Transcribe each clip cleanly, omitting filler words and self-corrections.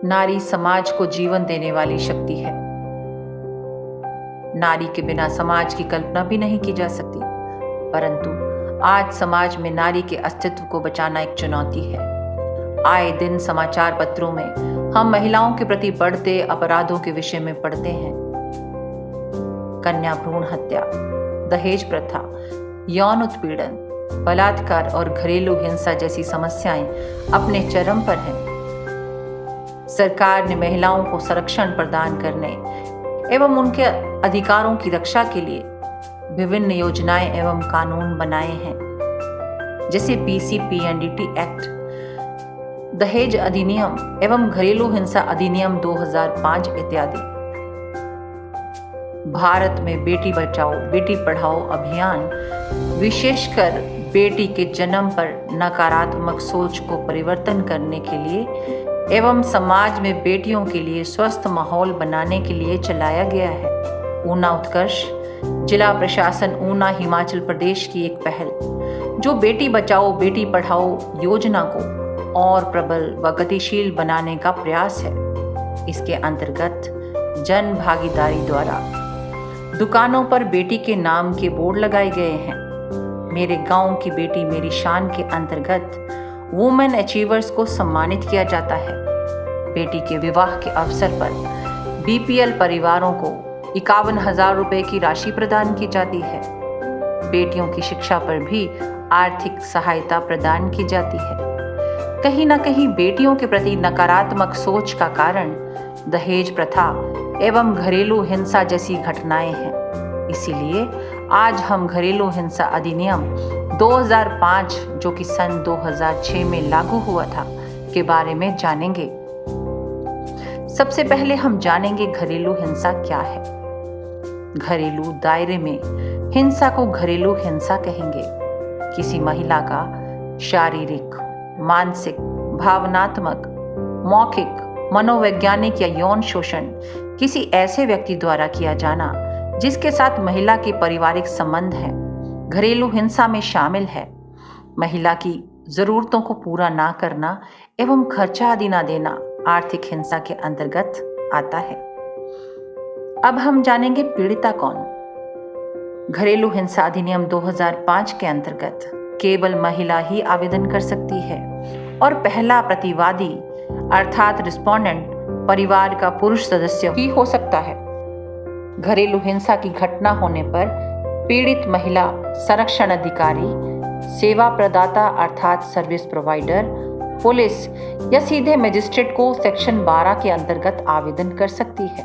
नारी समाज को जीवन देने वाली शक्ति है। नारी के बिना समाज की कल्पना भी नहीं की जा सकती, परंतु आज समाज में नारी के अस्तित्व को बचाना एक चुनौती है। आए दिन समाचार पत्रों में हम महिलाओं के प्रति बढ़ते अपराधों के विषय में पढ़ते हैं। कन्या भ्रूण हत्या, दहेज प्रथा, यौन उत्पीड़न, बलात्कार और घरेलू हिंसा जैसी समस्याएं अपने चरम पर हैं। सरकार ने महिलाओं को संरक्षण प्रदान करने एवं उनके अधिकारों की रक्षा के लिए विभिन्न योजनाएं एवं कानून बनाए हैं, जैसे PCPNDT एक्ट, दहेज अधिनियम एवं घरेलू हिंसा अधिनियम 2005 इत्यादि। भारत में बेटी बचाओ बेटी पढ़ाओ अभियान विशेषकर बेटी के जन्म पर नकारात्मक सोच को परिवर्तन करने के लिए एवं समाज में बेटियों के लिए स्वस्थ माहौल बनाने के लिए चलाया गया है। ऊना उत्कर्ष जिला प्रशासन ऊना हिमाचल प्रदेश की एक पहल, जो बेटी बचाओ बेटी पढ़ाओ योजना को और प्रबल व गतिशील बनाने का प्रयास है। इसके अंतर्गत जन भागीदारी द्वारा दुकानों पर बेटी के नाम के बोर्ड लगाए गए हैं। मेरे गांव की बेटी मेरी शान के अंतर्गत वुमेन अचीवर्स को सम्मानित किया जाता है। बेटी के विवाह के अवसर पर BPL परिवारों को 51,000 रुपए की राशि प्रदान की जाती है। बेटियों की शिक्षा पर भी आर्थिक सहायता प्रदान की जाती है। कहीं न कहीं बेटियों के प्रति नकारात्मक सोच का कारण दहेज प्रथा एवं घरेलू हिंसा जैसी घटनाएं हैं। इसीलिए आज हम घरेलू हिंसा अधिनियम 2005, जो कि सन 2006 में लागू हुआ था, के बारे में जानेंगे। सबसे पहले हम जानेंगे घरेलू हिंसा क्या है। घरेलू दायरे में हिंसा को घरेलू हिंसा कहेंगे। किसी महिला का शारीरिक, मानसिक, भावनात्मक, मौखिक, मनोवैज्ञानिक या यौन शोषण किसी ऐसे व्यक्ति द्वारा किया जाना जिसके साथ महिला के पारिवारिक संबंध है, घरेलू हिंसा में शामिल है। महिला की जरूरतों को पूरा ना करना एवं खर्चा आदि ना देना आर्थिक हिंसा के अंतर्गत आता है। अब हम जानेंगे पीड़िता कौन। घरेलू हिंसा अधिनियम 2005 के अंतर्गत केवल महिला ही आवेदन कर सकती है और पहला प्रतिवादी अर्थात रिस्पोंडेंट परिवार का पुरुष सदस्य ही हो सकता है। घरेलू हिंसा की घटना होने पर पीड़ित महिला संरक्षण अधिकारी, सेवा प्रदाता अर्थात सर्विस प्रोवाइडर, पुलिस या सीधे मजिस्ट्रेट को सेक्शन 12 के अंतर्गत आवेदन कर सकती है।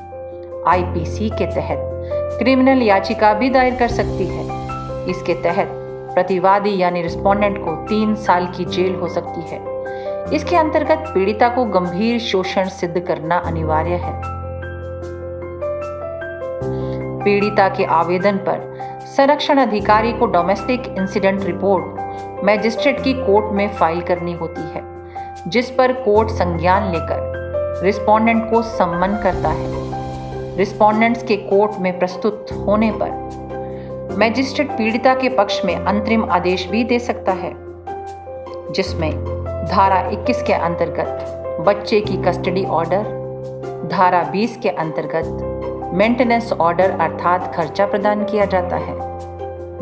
IPC के तहत क्रिमिनल याचिका भी दायर कर सकती है। इसके तहत प्रतिवादी यानी रिस्पोंडेंट को 3 साल की जेल हो सकती है। इसके अंतर्गत पीड़िता को गंभीर शोषण सिद्ध करना अनिवार्य है। पीड़िता के आवेदन पर संरक्षण अधिकारी को डोमेस्टिक इंसिडेंट रिपोर्ट मजिस्ट्रेट की कोर्ट में फाइल करनी होती है, जिस पर कोर्ट संज्ञान लेकर रिस्पोंडेंट को सम्मन करता है। रिस्पोंडेंट्स के कोर्ट में प्रस्तुत होने पर मजिस्ट्रेट पीड़िता के पक्ष में अंतरिम आदेश भी दे सकता है, जिसमें धारा 21 के अंतर्गत बच्चे की कस्टडी ऑर्डर, धारा 20 के अंतर्गत मेंटेनेंस ऑर्डर अर्थात खर्चा प्रदान किया जाता है,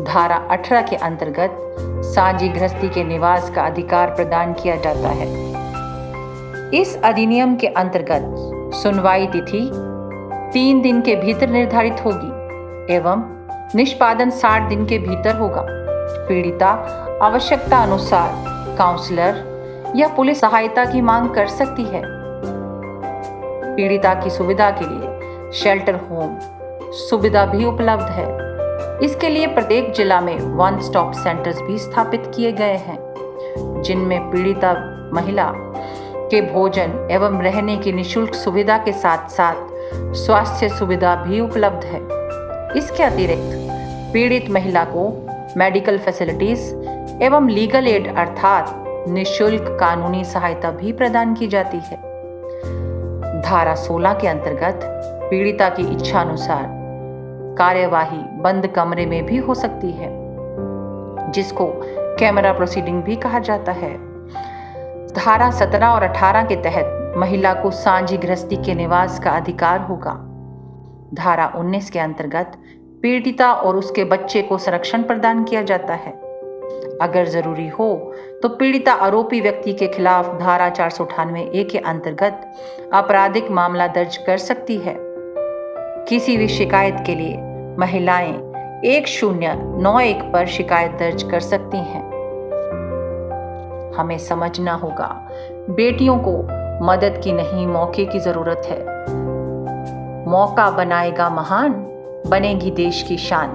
धारा 18 के अंतर्गत साझी गृहस्थी के निवास का अधिकार प्रदान किया जाता है। इस अधिनियम के अंतर्गत सुनवाई तिथि 3 दिन के भीतर निर्धारित होगी एवं निष्पादन 60 दिन के भीतर होगा। पीड़िता आवश्यकता अनुसार काउंसलर या पुलिस सहायता की मांग कर सकती है। पीड़िता की सुविधा के लिए शेल्टर होम सुविधा भी उपलब्ध है। इसके लिए प्रत्येक जिला में 1 स्टॉप सेंटर्स भी स्थापित किए गए हैं, जिनमें पीड़िता महिला के भोजन एवं रहने की निःशुल्क सुविधा के साथ साथ स्वास्थ्य सुविधा भी उपलब्ध है। इसके अतिरिक्त पीड़ित महिला को मेडिकल फैसिलिटीज एवं लीगल एड अर्थात निःशुल्क कानूनी सहायता भी प्रदान की जाती है। धारा 16 के अंतर्गत पीड़िता की इच्छा अनुसार कार्यवाही बंद कमरे में भी हो सकती है, जिसको कैमरा प्रोसीडिंग भी कहा जाता है। धारा 17 और 18 के तहत महिला को सांझी गृहस्थी के निवास का अधिकार होगा। धारा 19 के अंतर्गत पीड़िता और उसके बच्चे को संरक्षण प्रदान किया जाता है। अगर जरूरी हो तो पीड़िता आरोपी व्यक्ति के खिलाफ धारा 498A के अंतर्गत आपराधिक मामला दर्ज कर सकती है। किसी भी शिकायत के लिए महिलाएं 1091 पर शिकायत दर्ज कर सकती हैं। हमें समझना होगा, बेटियों को मदद की नहीं, मौके की जरूरत है। मौका बनाएगा महान, बनेगी देश की शान।